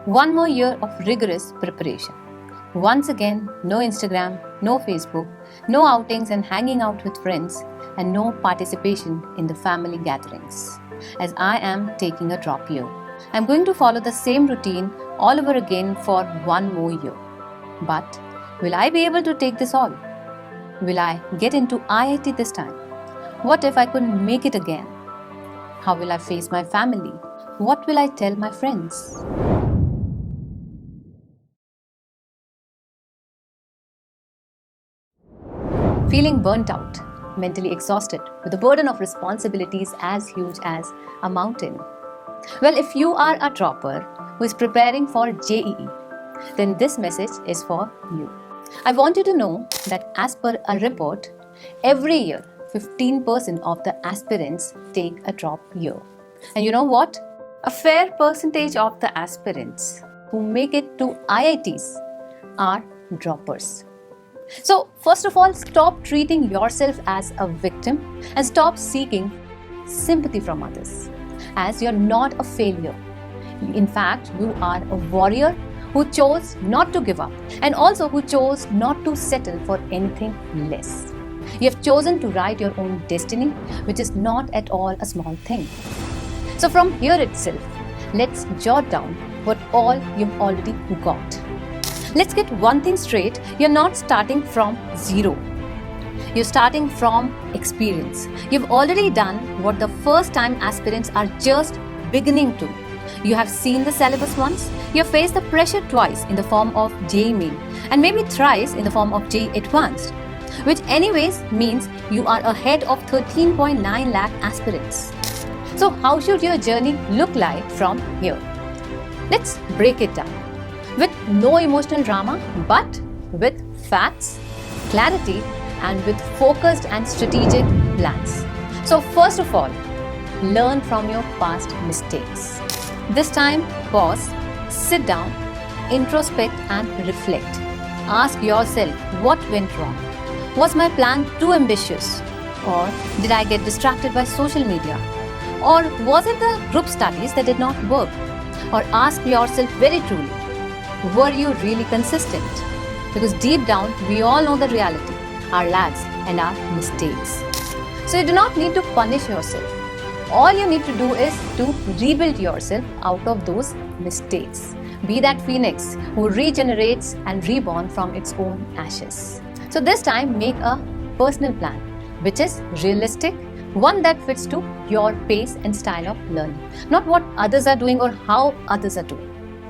One more year of rigorous preparation. Once again, no Instagram, no Facebook, no outings and hanging out with friends, and no participation in the family gatherings, as I am taking a drop year. I'm going to follow the same routine all over again for one more year. But will I be able to take this all? Will I get into IIT this time? What if I couldn't make it again? How will I face my family? What will I tell my friends? Feeling burnt out, mentally exhausted, with a burden of responsibilities as huge as a mountain. Well, if you are a dropper who is preparing for JEE, then this message is for you. I want you to know that as per a report, every year 15% of the aspirants take a drop year. And you know what? A fair percentage of the aspirants who make it to IITs are droppers. So, first of all, stop treating yourself as a victim and stop seeking sympathy from others, as you're not a failure. In fact, you are a warrior who chose not to give up and also who chose not to settle for anything less. You have chosen to write your own destiny, which is not at all a small thing. So, from here itself, let's jot down what all you've already got. Let's get one thing straight, you're not starting from zero. You're starting from experience. You've already done what the first time aspirants are just beginning to. You have seen the syllabus once, you have faced the pressure twice in the form of JEE Main and maybe thrice in the form of JEE Advanced, which anyways means you are ahead of 13.9 lakh aspirants. So how should your journey look like from here? Let's break it down. With no emotional drama, but with facts, clarity, and with focused and strategic plans. So first of all, learn from your past mistakes. This time, pause, sit down, introspect and reflect. Ask yourself what went wrong. Was my plan too ambitious? Or did I get distracted by social media? Or was it the group studies that did not work? Or ask yourself very truly, were you really consistent? Because deep down, we all know the reality, our lags and our mistakes. So you do not need to punish yourself. All you need to do is to rebuild yourself out of those mistakes. Be that phoenix who regenerates and reborn from its own ashes. So this time, make a personal plan, which is realistic, one that fits to your pace and style of learning, not what others are doing or how others are doing.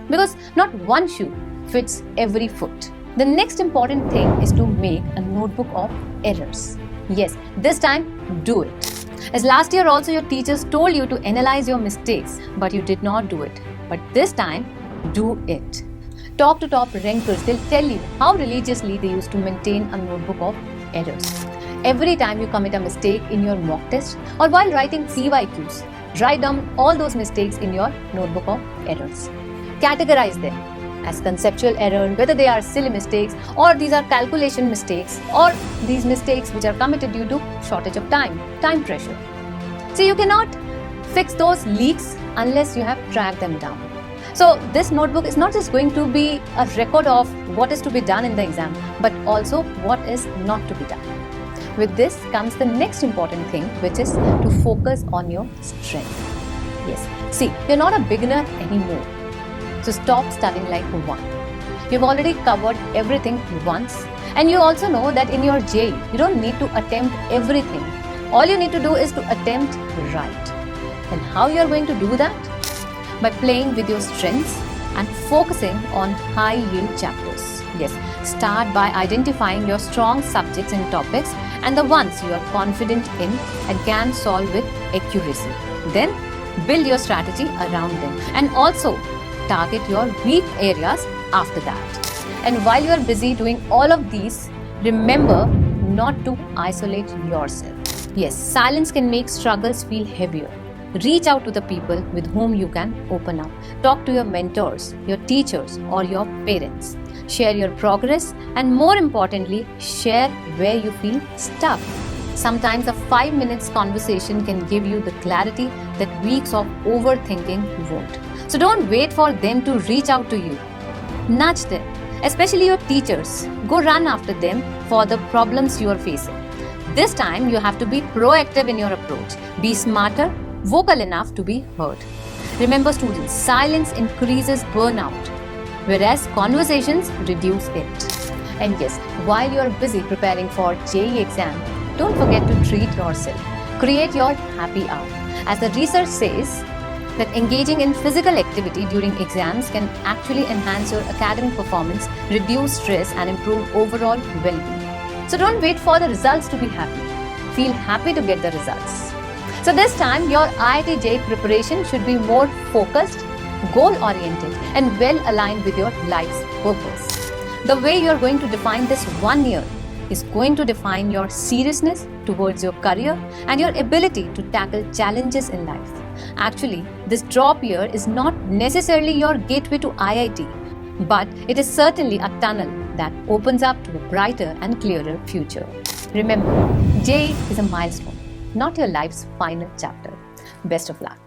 Because not one shoe fits every foot. The next important thing is to make a notebook of errors. Yes, this time, do it. As last year also your teachers told you to analyze your mistakes, but you did not do it. But this time, do it. Talk to top rankers, they'll tell you how religiously they used to maintain a notebook of errors. Every time you commit a mistake in your mock test or while writing CYQs, write down all those mistakes in your notebook of errors. Categorize them as conceptual error, whether they are silly mistakes or these are calculation mistakes or these mistakes which are committed due to shortage of time pressure. So you cannot fix those leaks unless you have tracked them down. So this notebook is not just going to be a record of what is to be done in the exam, but also what is not to be done. With this comes the next important thing, which is to focus on your strength. Yes, see, you're not a beginner anymore. So stop studying like one. You've already covered everything once, and you also know that in your JEE, you don't need to attempt everything. All you need to do is to attempt right. And how you're going to do that? By playing with your strengths and focusing on high-yield chapters. Yes, start by identifying your strong subjects and topics and the ones you are confident in and can solve with accuracy. Then build your strategy around them and also target your weak areas after that. And while you are busy doing all of these, remember not to isolate yourself. Yes, silence can make struggles feel heavier. Reach out to the people with whom you can open up. Talk to your mentors, your teachers, or your parents. Share your progress and more importantly, share where you feel stuck. Sometimes a 5 minutes conversation can give you the clarity that weeks of overthinking won't. So don't wait for them to reach out to you. Nudge them, especially your teachers. Go run after them for the problems you are facing. This time you have to be proactive in your approach. Be smarter, vocal enough to be heard. Remember students, silence increases burnout, whereas conversations reduce it. And yes, while you are busy preparing for JEE exam, don't forget to treat yourself. Create your happy hour. As the research says, that engaging in physical activity during exams can actually enhance your academic performance, reduce stress, and improve overall well-being. So don't wait for the results to be happy. Feel happy to get the results. So this time, your IIT JEE preparation should be more focused, goal-oriented, and well-aligned with your life's purpose. The way you're going to define this 1 year is going to define your seriousness towards your career and your ability to tackle challenges in life. Actually, this drop year is not necessarily your gateway to IIT, but it is certainly a tunnel that opens up to a brighter and clearer future. Remember, JEE is a milestone, not your life's final chapter. Best of luck.